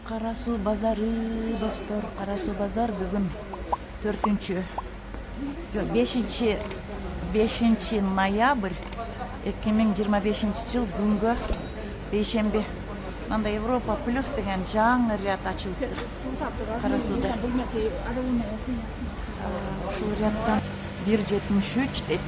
Кара суу базары достор, Кара суу базар бүгүн 4-5 ноябрь 2025 жыл күнгө бейшемби. Мында Европа плюс деген жаңы ряд ачылды Кара сууда. Ушул ряддан 1,73 дейт.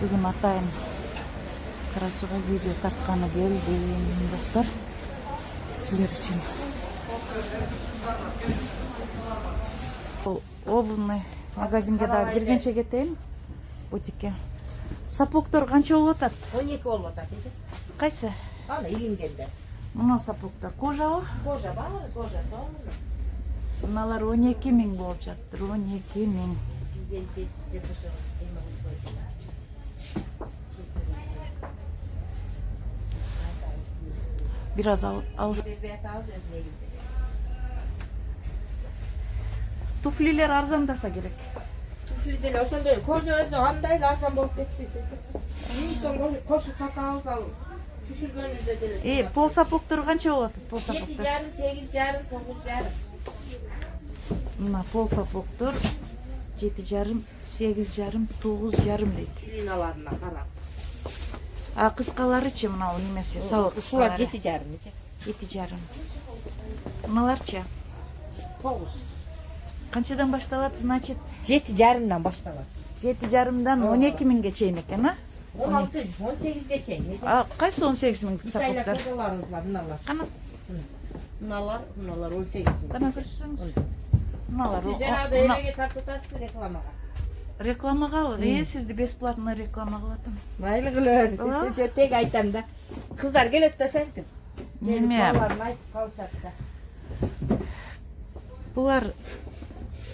Бүгүн атайын Кара сууга видео тартканы келдим достор. Силер үчүн. Обувный магазинге да киргенче кетейин. Бутикке. Сапоктор канча болуп атат? 12 болуп атат. Кайсы? Аны илингенде. Мына сапоктор кожабы? Кожа бар, кожа сол. Мыналар 12 миң болуп жатыр. 12 миң. Biraz алыс. Туфлилер арзандаса керек. Туфлиделер ошондой кожа өзү андай арзан болуп кетти. Кошуп сатып алсаң түшүргөнүздө деле. Пол сапоктор канча болот? Пол сапоктор 7,5, 8,5, 9,5. Мына пол сапоктор 7,5, 8,5, 9,5 дейт. Линаларына карап. А кыскаларычы мына немеси сабак Ушулар кыскалары 7,5. 7,5. Мыналарчы 9. канчадан башталат, значит 7,5-дан башталат. 7,5-дан 12 миңге чейин экен, а? 16, 18ге чейин. Кайсы 18 миң Италия сапоктор? кожаларыбыз бар, мыналар. Кана, Мыналар 18 миң. кана көрсөңүз. Мыналар Сиз жанагы эмеге тартып атасыз рекламага. рекламага, сизди бесплатно реклама кылатам. Майлы кылыр. Сиз жөтек айтам да. Кыздар келет да сентип. Неме? Балаларын айтып калышат да. Булар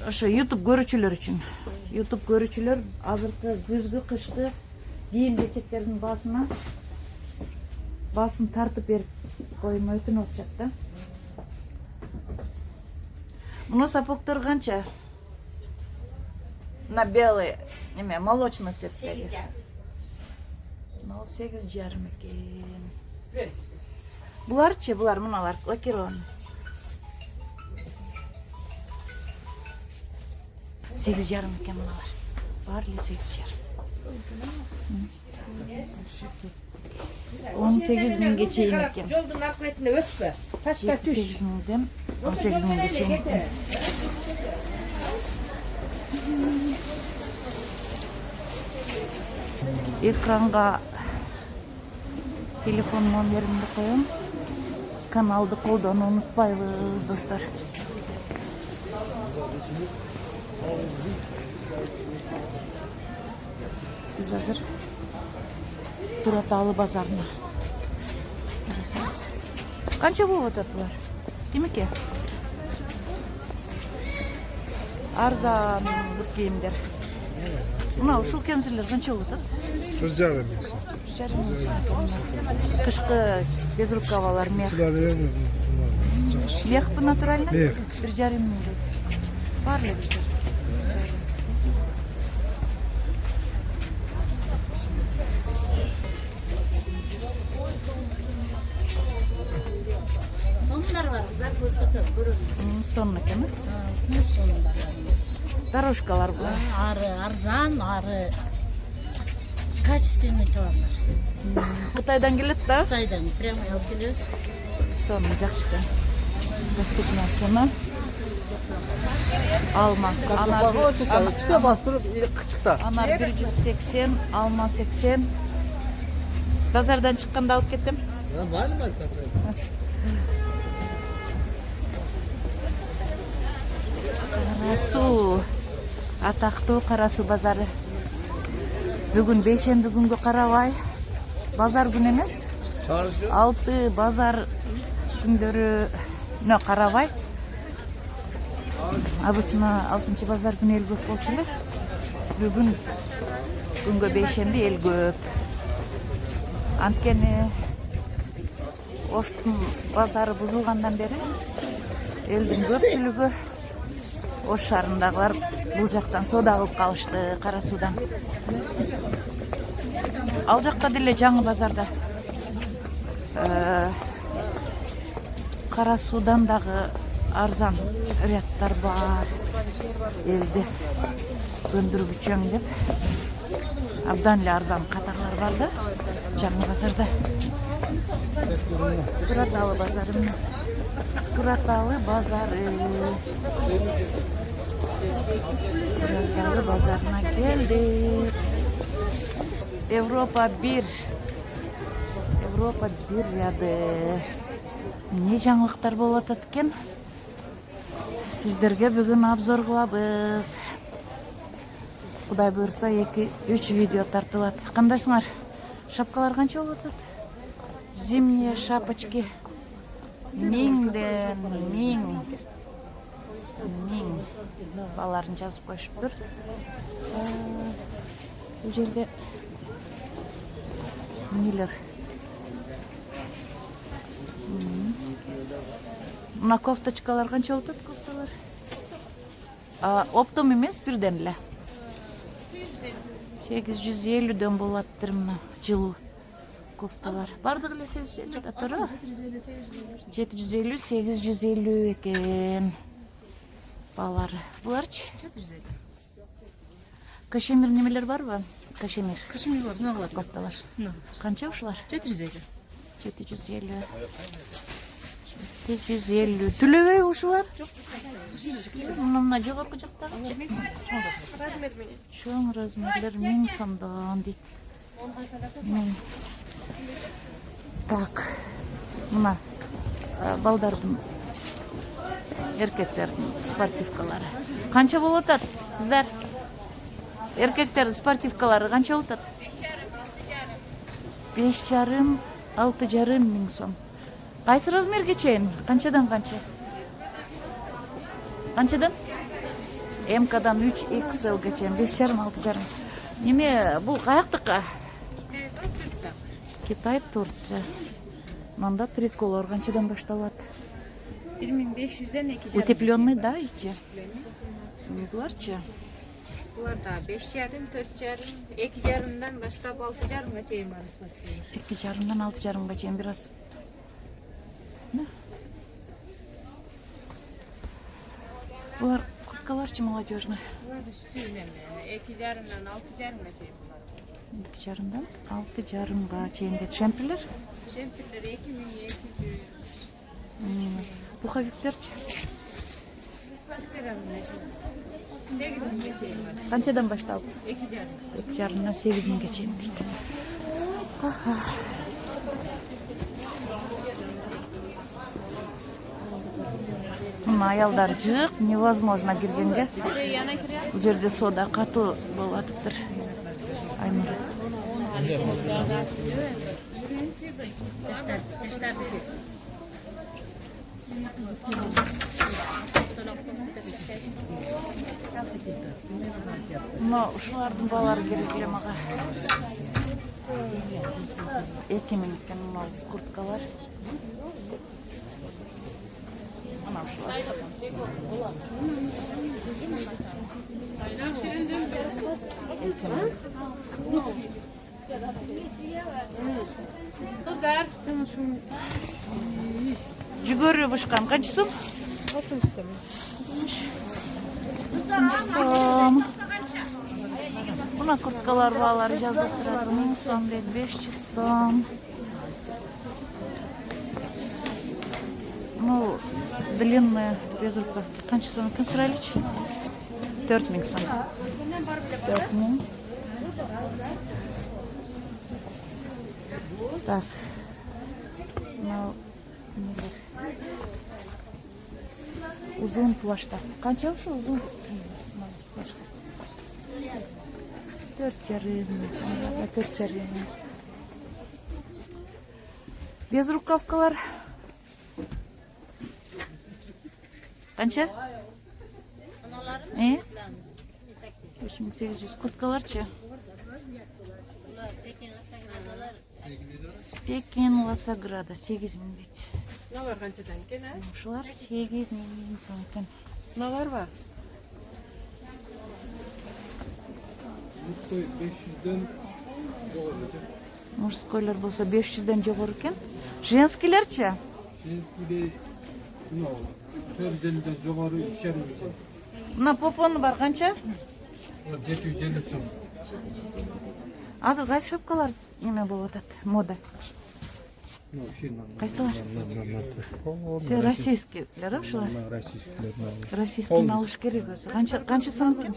ошо YouTube көрүүчүлөр үчүн. YouTube көрүүчүлөр азыркы күзгү, кышкы кийим-кечектердин баасын тартып берип коюмун өтүнүп атышат да. Мына сапоктор канча? На белый, неме, молочный цветтеги. 8,5 экен. Буларчы, булар мыналар лакирован. 8,5 экен мыналар. Бар эле 8,5. 18 миңге чейин экен. Жолдун акыретине өтпө. Ташка түш. 8 миңден 18 миңге чейин экен. Экранга телефон номеримди коем. Каналды колдонууну унутпайбыз, достор. Биз азыр Тураталы базарына. Канча болуп атат булар? Кимике? Арзан бут кийимдер. Мына ушул кемзирлер канча болуп атат? 1,5 миң. 1,5 миң. Кышкы безрукавалар мех. Мех натуральный? Мех. 1,5 миң дейт. Бар эле биздер. Сонундар бар, кыздар көрсөтөт, көрөт. Сонун экен. Сонундар. Дорожкалар булар. Ары арзан, ары качественный товарлар. Кытайдан келет да? Кытайдан прямо алып келебиз. Сонун жакшы экен. Доступная цена. Алма. Кичте бастырып, кычыкта. Анар 180, алма 80. Базардан чыкканда алып кеттим. Майлы Кара суу. Атактуу Кара суу базары. Бүгүн бейшемби күнгө карабай. Базар күн эмес. Алты базар күндөрүнө карабай. Обычно 6 базар күнү эл көп болчу эле. Бүгүн күнгө бейшемби эл көп. Анткени Оштун базары бузулгандан бери элдин көпчүлүгү Ош шаарындагылар Бул жактан соода кылып калышты, Кара Суудан. Ал жакта деле жаңы базарда. Кара Суудан дагы арзан рядтар бар. Элди көндүргүчөң деп. Абдан эле арзан катарлар бар да. Жаңы базарда. Тураталы базары. Тураталы базары. Тураталы базарына келдик. Европа 1. Европа 1 ряды. Не жаңылыктар болуп атат экен? Сиздерге бүгүн обзор кылабыз. Кудай буйрса 2-3 видео тартылат. Кандайсыңар? Шапкалар канча болуп атат? Зимние шапочки. Миңден миң. Баларын жазып коюшуптур. Бул жерде Миллер. Мына кофточкалар канча болуп атат? Кофталар. Оптом эмес, бирден эле. 850дөн болуп аттыр мына жылуу кофталар. Бардыгы эле 750 да туура? 750, 850 экен. Балары. Буларчы? 450. Кашемир немелер барбы? Кашемир. Кашемир бар, мыналар кофталар. Канча ушулар? 450. 750. 750. Түлөбөй ушулар? Жок. Мына жогорку жактагы? Размер менен. Чоң размерлер 1000 сомдон дейт. 1000. Так. Мына балдардын, эркектердин спортивкалары. Канча болуп атат? Кыздар? Эркектердин спортивкалары канча болуп атат? 5,5, 6,5 миң сом. Кайсы размерге чейин? Канчадан канча? Канчадан? МКдан 3XL чейин 5,5, 6,5. Неме бул каяктыкы? Китай, Турция. Мында триколор канчадан башталат? 1500ден 2,5. Утепленный, да, ичи? Буларчы? Булар да 5,5, 4,5, 2,5дан баштап 6,5га чейин бар спортивкалар. 2,5дан 6,5га чейин бир аз. Булар курткаларчы молодежный. Булар үстүнөн 2,5дан 6,5га чейин булар. 2,5дан 6,5га чейин дейт. Шемперлер? Шемперлер 2200. Пуховиктерчи? 8,000ге чейин бар. Канчадан башталып? 2,5. 2,5дан 8,000ге чейин дейт. Мына аялдар жык, невозможно киргенге. Бул жерде соода катуу болуп атыптыр. Айнур. Жаштар. Но ушулардын балары керек эле мага. 2000 экен мына курткалар. Мына ушулар. Кыздар. Жүгөрү бышкан канча сом? 60 сом. Мына курткалар баалары жазып турат. 1000 сом дейт, 500 сом. Ну, длинная безрукавка. Канча сом экен сурайлычы? 4000 сом. 4000. Так. Ну, узун плаштар. Канча ушул узун плаштар? 4,5. Без рукавкалар. Канча? 3800. Курткаларчы? Пекин Ласаграда 8000 дейт. Налар канчадан экен, а? Ушулар 8000 сом экен. Налар бар. Mutlu 500'den doğru. Мужскойлар болса 500'ден жогору экен. Женскийлерчи? Jenski'de no 450'den жоғары 3,5 миңге. Мына попону бар канча? 750 сом. Азыр кайсы шапкалар неме болуп атат? Мода. Ну, ширма. Кайсылар? Все российскийлер, ушулар. Российскийлер. Российскийни алыш керек өзү. Канча сом экен?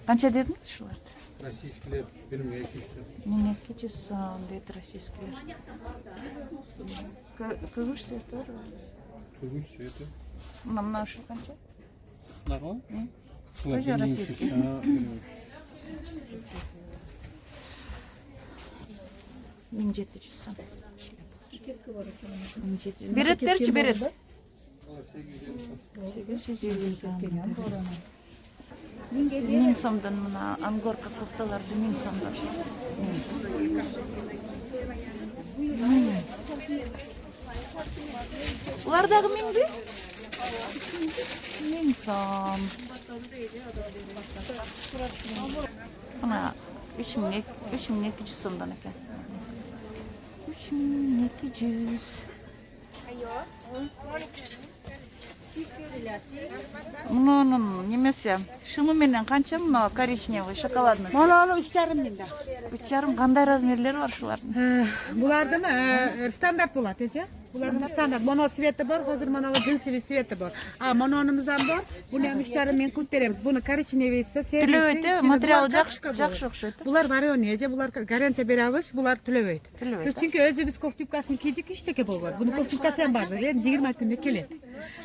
Канча дедиңиз ушуларды? Российскийлер 1200 сом. 1200 сом дейт российскийлер. Көгүш цвети бар. Көгүш цвети. Мына ушул канча? Нагы? Өзү российский. 1700 сом. Береттерчи берет. 850 сом. 1000 сомдон мына ангорка кофталарды 1000 сомдон. Улар дагы 1000би? 1000 сом. Мына 3200 сомдон экен. 3200. Мунун немесе шымы менен канча мына коричневый шоколадный? Малалы 3,5 миңда. 3,5 кандай размерлери бар ушулардын? Булардын стандарт болот, Булардын стандарт. Моно свети бар, азыр монолы джинсовый свети бар. Мононумуз ham бар. Буну ham 3,5 миң кылып беребиз. Буну коричневыйсы, сервиси. Түлөбөйт, материалы жакшы окшойт. Булар варёный, булар гарантия беребиз, булар түлөбөйт. Чүнки өзүбүз кофтюбкасын кийдик, эчтеке болбойт. Буну кофтюбкасы ham бар, 20 күндө келет.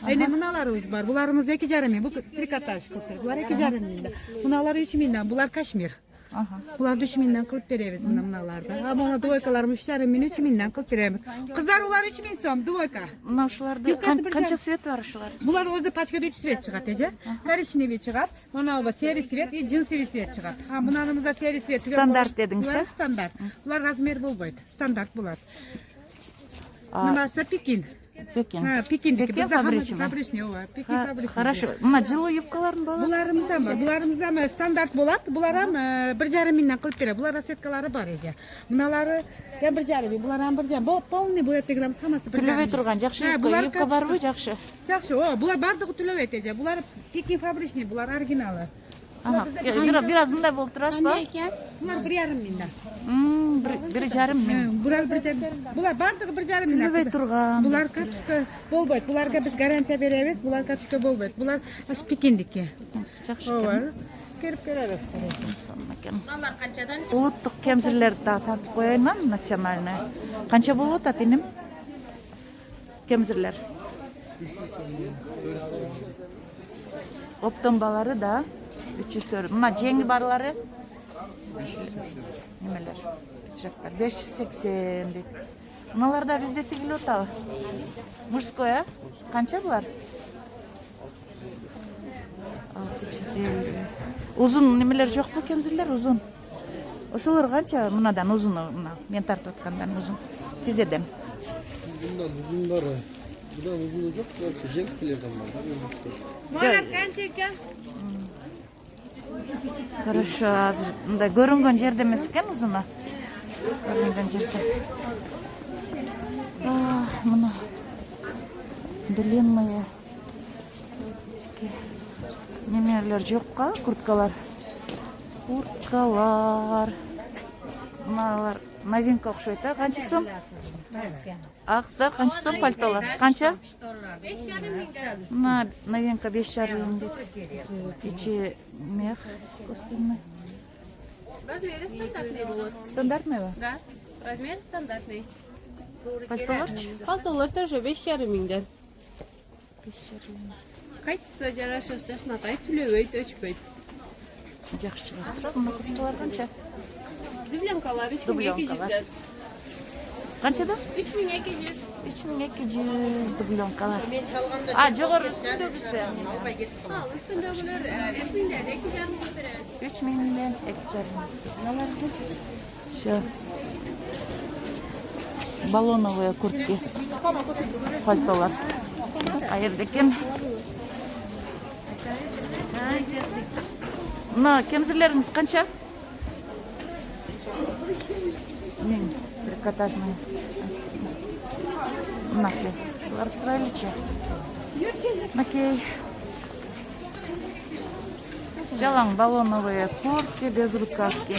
Эне мыналарыбыз бар. Буларыбыз 2,5 миң. Бу трикотаж кылып. Булар 2,5 миңден. Мыналар 3 миңден. Булар кашмир. Булар 3 миңден кылып беребиз мыналарды. Мына двойкаларым 3,5 миң, 3 миңден кылып беребиз. Кыздар улар 3 миң сом двойка. Мына ушуларды канча цвет бар ушулар? Булар өзү пачкада 3 цвет чыгат, коричневый чыгат, мына серый цвет и джинсовый цвет чыгат. Мынанымызда серый цвет. Стандарт дедиңиз, стандарт. Булар размер болбойт. Стандарт булар. Мынасы Пекин. Пекиндики. Фабричный, Пекин фабричный. Хорошо. Мына жылы юбкалардын бар? Буларымызда стандарт болот. Булар ham 1,5 миңден кылып берет. Булар расцветкалары бар эже. Мыналары 1,5 миң, булар ham 1,5. Полный бояп тегенбиз, хаммасы 1,5. Түлөбөй турган жакшы юбка барбы? Жакшы. Жакшы. Булар бардыгы түлөбөйт эже. Булар Пекин фабричный, булар оригиналы. Бир аз мындай болуп турасызбы? Булар 1,5 миңден. 1,5 миң. Булар 1,5. Булар бардыгы 1,5 миңден. Түлөбөй турган. Булар катышка болбойт. Буларга биз гарантия беребиз. Булар катышка болбойт. Булар аш Пекиндики. Жакшы. Ооба. Келип беребиз. Алар канчадан? Улуттук кемзирлерди дагы тартып коеюн, национальный. Канча болуп атат иним? Кемзирлер. Оптомбалары да 304. Мына жеңи барлары 580. Немелер? Пиджактар 580 дейт. Мыналарда бизде тигилип атабы? Мужской, Канча булар? 650. Узун немелер жокпу кемзирлер узун? Ошолор канча мынадан узуну, мына мен тартып аткандан узун. Тизеден. Bundan uzunları. Budan uzunu yok. Jenskilerden var. Монат канча экен? Хорошо, азыр мындай көрүнгөн жерде эмес экен узуну. Көрүнгөн жерде. Мына длинные немелер жокка, курткалар. Мыналар новинка окшойт, канча сом? Аксыздар канча сом пальтолар? Канча? 5,5 миңден. Мына новинка 5,5 миң дейт. Ичи мех искусственный. Размери стандартный болот. Стандартный ба? Да. Размер стандартный. Пальтоларчы? Пальтолар тоже 5,5 миңден. 5,5 миң. Качество жарашык жашнатай, түлөбөйт, өчпөйт. Жакшы чыгат турат. Мына курткалар канча? Дубленкалар 3200. Канчада? 3200. 3200 дубленкалар. Мен чалганда. Жогору үстүндөгүсү. Албай кетип калды. Үстүндөгүлөр 3 миңден 2,5 миң берет. 3 миңден 2,5 миң. Наларды? Всё. Баллоновые куртки. Пальтолар. Кайерде экен? Mına kemzirleriniz qancha? Мен трикотажный. Мынакей. Шулар сырайлычы. Мынакей. Жалаң баллоновые куртки, безрукавки.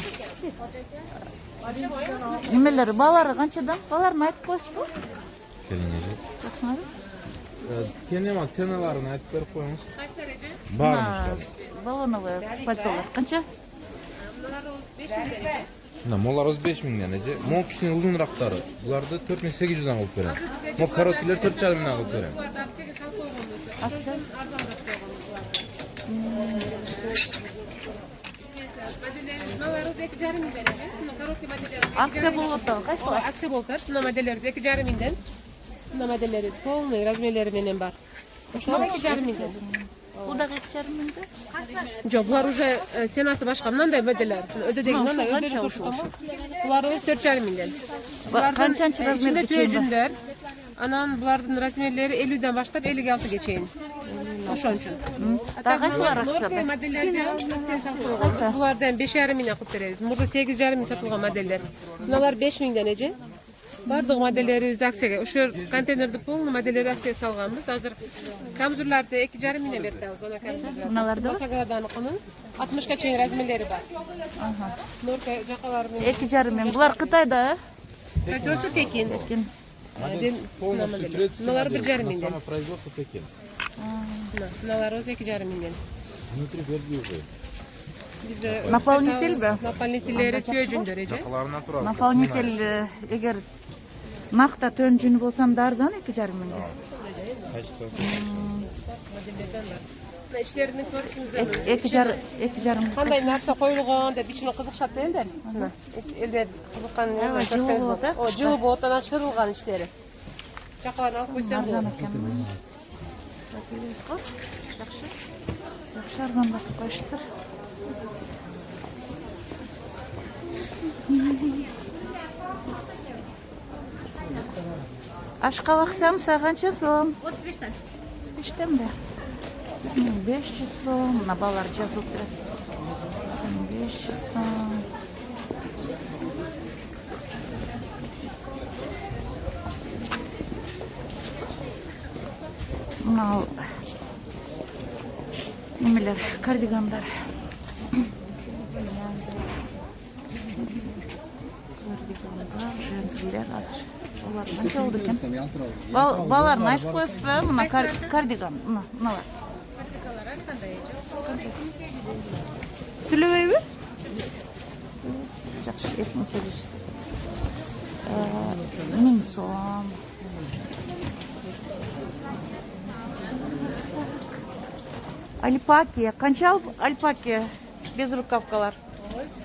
Немелери балары канчадан? Баларын айтып коесузбу? Жакшыңар? Kenema senalarını айтып берип коюңуз. Баллоновые пальтолар канча? Молар 5 миңден эже. Мол кишинин узунурактары. Буларды 4800 алып берем. Мол короткилер 4,5 миңден алып берем. Акция? Акция болуп атабы, кайсылар? Акция болуп атат. Мына модельдер 2,5 миңден. Мына модельдер полный размерлери менен бар. Ошол 2,5 миңден. Бул дагы 2,5 миңден? Жок, булар уже сенасы башка мындай модельдер. Өдөдөгү мындай өдөдөгү ушул. Булар 4,5 миңден. Канчанчы размер чейин? Анан булардын размерлери 50ден баштап 56га чейин. Ошон үчүн. Кайсылар акцияда? Норка модельдерди акция сатып койгонбуз. Булардан 5,5 миңден кылып беребиз. Мурда 8,5 миң сатылган модельдер. Мыналар 5 миңден эже. Бардык моделдерибиз акцияга. Ошол контейнерди полный модельдерди акцияга салганбыз. Азыр камзурларды 2,5 миңден берип атабыз. Ана камзурлар. Мыналарды? Басагаданыкынын 60га чейин размерлери бар. Норка жакалары менен 2,5 миң. Булар Кытайда, производство Пекин. Полностью турецкий. Мыналар 1,5 миңден. Само производство Пекин. Мыналар 2,5 миңден. Внутри верби уже. Биз наполнитель наполнителери түйөжүндөр эже. Жакаларынан турат. наполнитель эгер накта төн жүнү болсам да арзан 2,5 миңге. Модельдерден бар. Мына ичтеринин көрүшүңүздөр. 2,5 Кандай нарса коюлган деп ичине кызыкышат да элдер. Элдер кызыккан жылуу болот, анан чырылган иштери. Жакаларын алып койсоң арзан болот. экен. Жакшы. Жакшы арзандатып коюштур. Ашка баксам саганча сом? 35'ten. 35'ten de. 500 сом. Мына балар жазылып турат. 500 сом. Мына немелер, кардигандар. Кардигандар, жемпирлер азыр. Олар канча болду экен? Баларын айтып коесузбу? Мына кардиган, мыналар. Patika кандай эже? Төлөбөйбү? Жакшы, 2800. 1000 сом. Альпаки, канча альпаки без рукавкалар?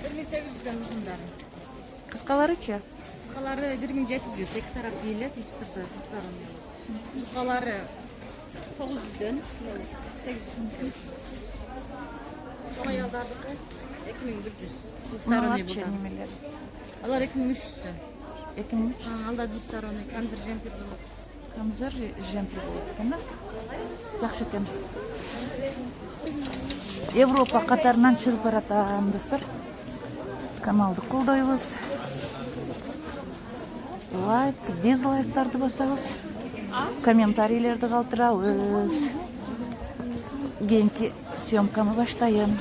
1800'den uzunları. Кыскаларычы? Kıskaları 1700, iki taraf giyilir, iç sırtı kıslarını. Çukaları 900'den, 800. Ama yaldardıkı 2100. Kıslarını Мыналарчы buradan. немелер? Alar 2300'den. 2300. Aldadı kıslarını, kandır jempir bulur. Камзыр жемпир болот экен да. Жакшы экен. Европа катарынан чыгып баратам достор. Каналды колдойбуз. Лайк, дизлайктарды басабыз. Комментарийлерди калтырабыз. Кийинки съемканы баштайын.